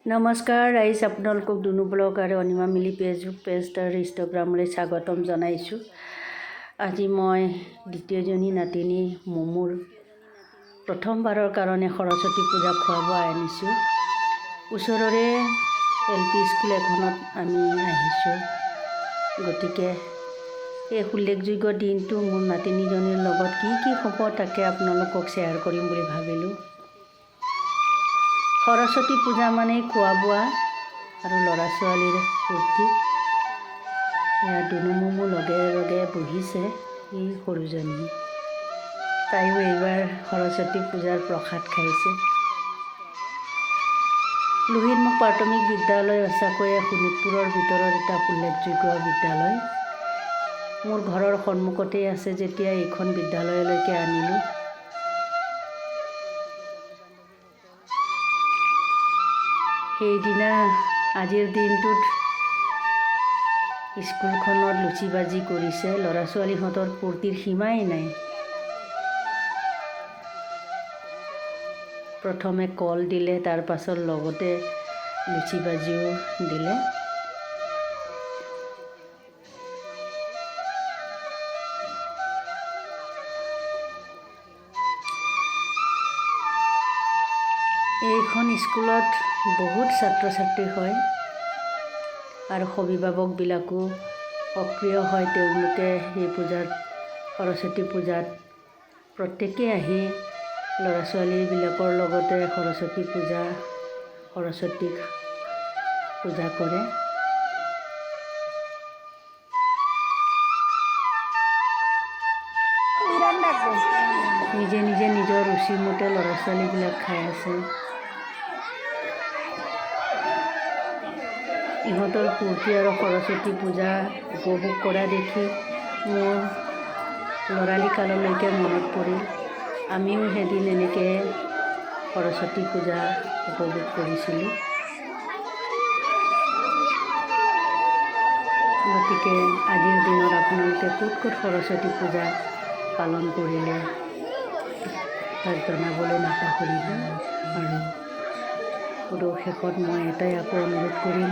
নমস্কাৰ ৰাইজ, আপোনালোকক দুনু ব্লগ আৰু অনিমা মিলি ফেচবুক পেজ আৰু ইনষ্টাগ্ৰামলৈ স্বাগতম জনাইছোঁ। আজি মই দ্বিতীয়জনী নাতিনী মমুৰ প্ৰথমবাৰৰ কাৰণে সৰস্বতী পূজা খুৱাব আনিছোঁ। ওচৰৰে LP স্কুল এখনত আমি আহিছোঁ। গতিকে এই উল্লেখযোগ্য দিনটো মোৰ নাতিনীজনীৰ লগত কি হ'ব তাকে আপোনালোকক শ্বেয়াৰ কৰিম বুলি ভাবিলোঁ। সৰস্বতী পূজা মানে খোৱা বোৱা আৰু ল'ৰা ছোৱালীৰ ফূৰ্তি। এয়া দুনু মমু লগে লগে বহিছে। এই সৰুজনী তাইও এইবাৰ সৰস্বতী পূজাৰ প্ৰসাদ খাইছে। লোহিতমুখ প্ৰাথমিক বিদ্যালয় সঁচাকৈয়ে শোণিতপুৰৰ ভিতৰত এটা উল্লেখযোগ্য বিদ্যালয়। মোৰ ঘৰৰ সন্মুখতেই আছে যেতিয়া এইখন বিদ্যালয়লৈকে আনিলোঁ। সেইদিনা আজিৰ দিনটোত স্কুলখনত লুচি বাজি কৰিছে। ল'ৰা ছোৱালীহঁতৰ ফূৰ্তিৰ সীমাই নাই। প্ৰথমে কল দিলে, তাৰ পাছত লগতে লুচি বাজিও দিলে। এইখন স্কুলত বহুত ছাত্ৰ ছাত্ৰী হয় আৰু অভিভাৱকবিলাকো সক্ৰিয় হয়। তেওঁলোকে এই পূজাত, সৰস্বতী পূজাত প্ৰত্যেকেই আহি ল'ৰা ছোৱালীবিলাকৰ লগতে সৰস্বতীক পূজা কৰে। নিজে নিজে নিজৰ ৰুচিমতে ল'ৰা ছোৱালীবিলাক খাই আছে। ইহঁতৰ ফূৰ্তি আৰু সৰস্বতী পূজা উপভোগ কৰা দেখি মোৰ ল'ৰালি কাললৈকে মনত পৰিল। আমিও সেইদিন এনেকৈ সৰস্বতী পূজা উপভোগ কৰিছিলোঁ। গতিকে আজিৰ দিনত আপোনালোকে ক'ত সৰস্বতী পূজা পালন কৰিলে তাক জনাবলৈ নাপাহৰিব। আৰু শেষত মই এটাই আকৌ অনুৰোধ কৰিম,